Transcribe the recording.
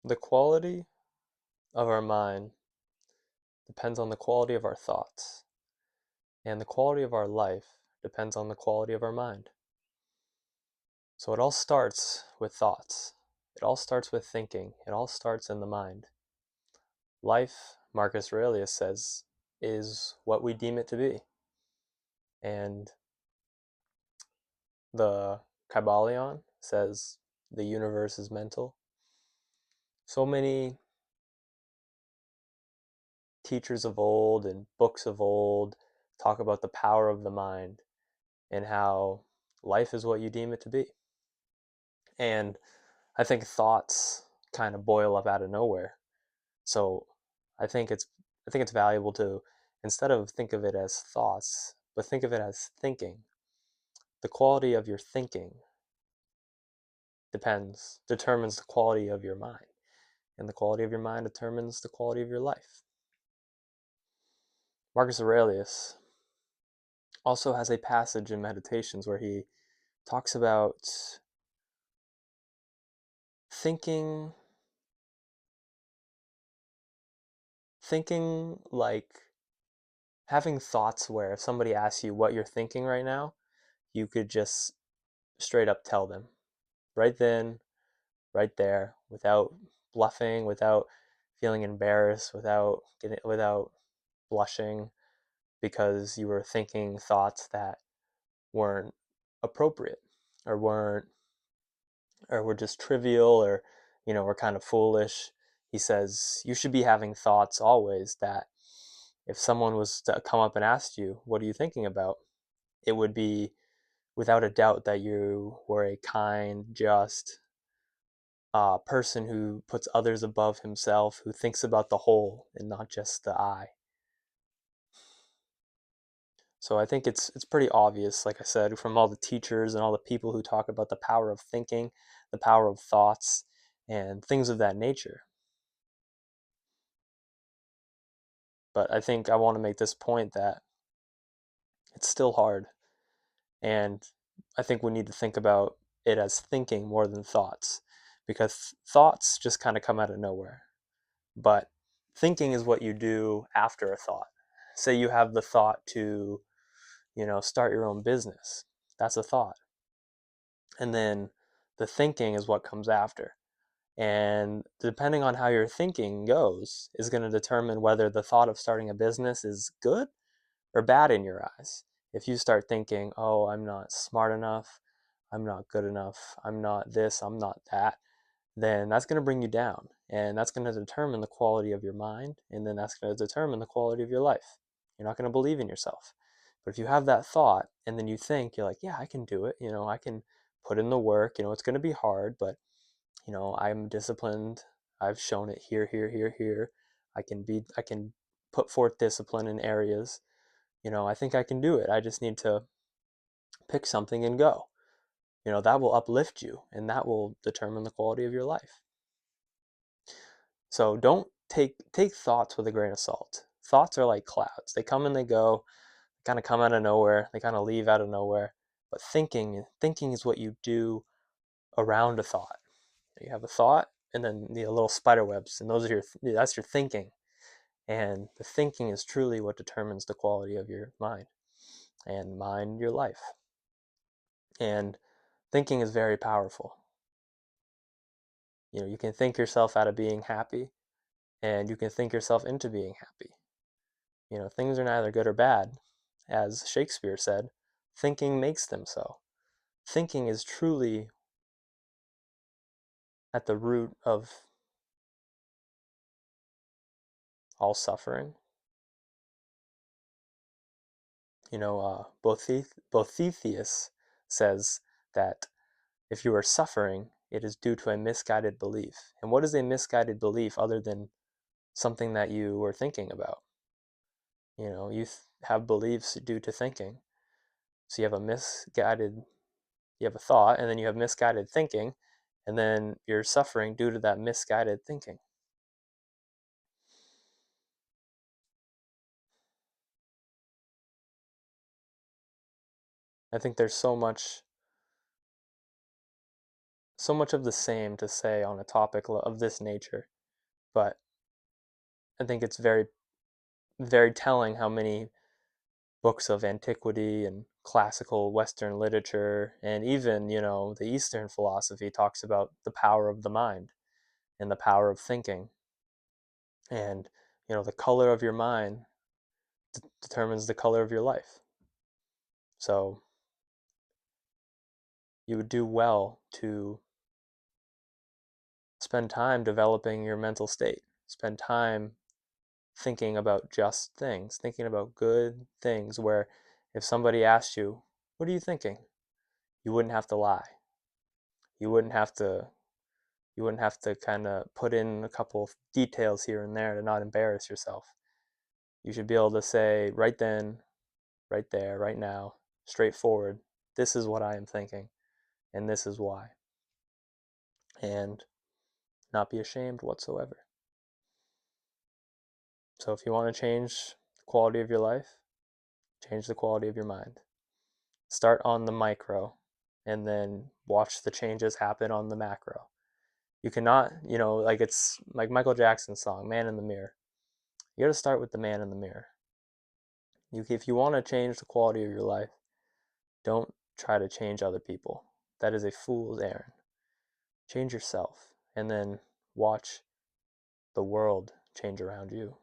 The quality of our mind depends on the quality of our thoughts, and the quality of our life depends on the quality of our mind. So it all starts with thoughts. It all starts with thinking. It all starts in the mind. Life, Marcus Aurelius says, is what we deem it to be. And the Kybalion says the universe is mental. So many teachers of old and books of old talk about the power of the mind and how life is what you deem it to be. And I think thoughts kind of boil up out of nowhere. So I think it's I think it's valuable to, instead of think of it as thoughts, but think of it as thinking. The quality of your thinking determines the quality of your mind, and the quality of your mind determines the quality of your life. Marcus Aurelius also has a passage in Meditations where he talks about thinking thinking like having thoughts where if somebody asks you what you're thinking right now, you could just straight up tell them right then, right there, without bluffing, without feeling embarrassed, without blushing because you were thinking thoughts that weren't appropriate or weren't or were just trivial or were kind of foolish. He says you should be having thoughts always that if someone was to come up and ask you, what are you thinking about? It would be without a doubt that you were a kind, just person who puts others above himself, who thinks about the whole and not just the I. So I think it's pretty obvious, like I said, from all the teachers and all the people who talk about the power of thinking, the power of thoughts, and things of that nature. But I think I want to make this point that it's still hard. And I think we need to think about it as thinking more than thoughts, because thoughts just kind of come out of nowhere. But thinking is what you do after a thought. Say you have the thought to, start your own business. That's a thought. And then the thinking is what comes after. And depending on how your thinking goes, is going to determine whether the thought of starting a business is good or bad in your eyes. If you start thinking, oh, I'm not smart enough, I'm not good enough, I'm not this, I'm not that, then that's going to bring you down. And that's going to determine the quality of your mind. And then that's going to determine the quality of your life. You're not going to believe in yourself. But if you have that thought and then you think, you're like, yeah, I can do it. I can put in the work. It's going to be hard, but, I'm disciplined. I've shown it here, here, here, here. I can put forth discipline in areas. I think I can do it. I just need to pick something and go. That will uplift you and that will determine the quality of your life. So don't take thoughts with a grain of salt. Thoughts are like clouds. They come and they go, kind of come out of nowhere, they kind of leave out of nowhere. But thinking is what you do around a thought. You have a thought and then the little spider webs, and that's your thinking. And the thinking is truly what determines the quality of your mind and your life. And thinking is very powerful. You can think yourself out of being happy and you can think yourself into being happy. Things are neither good or bad. As Shakespeare said, thinking makes them so. Thinking is truly at the root of all suffering. Boethius says that if you are suffering, it is due to a misguided belief. And what is a misguided belief other than something that you were thinking about? You have beliefs due to thinking. So you have a thought, and then you have misguided thinking, and then you're suffering due to that misguided thinking. I think there's so much so much of the same to say on a topic of this nature, but I think it's very, very telling how many books of antiquity and classical Western literature, and even, the Eastern philosophy talks about the power of the mind and the power of thinking. And, the color of your mind determines the color of your life. So you would do well to spend time developing your mental state. Spend time thinking about just things, thinking about good things where if somebody asked you, "What are you thinking?" you wouldn't have to lie. You wouldn't have to kind of put in a couple of details here and there to not embarrass yourself. You should be able to say right then, right there, right now, straightforward, this is what I am thinking and this is why. And not be ashamed whatsoever. So if you want to change the quality of your life, change the quality of your mind. Start on the micro and then watch the changes happen on the macro. You cannot, like it's like Michael Jackson's song, Man in the Mirror. You got to start with the man in the mirror. If you want to change the quality of your life, don't try to change other people. That is a fool's errand. Change yourself and then watch the world change around you.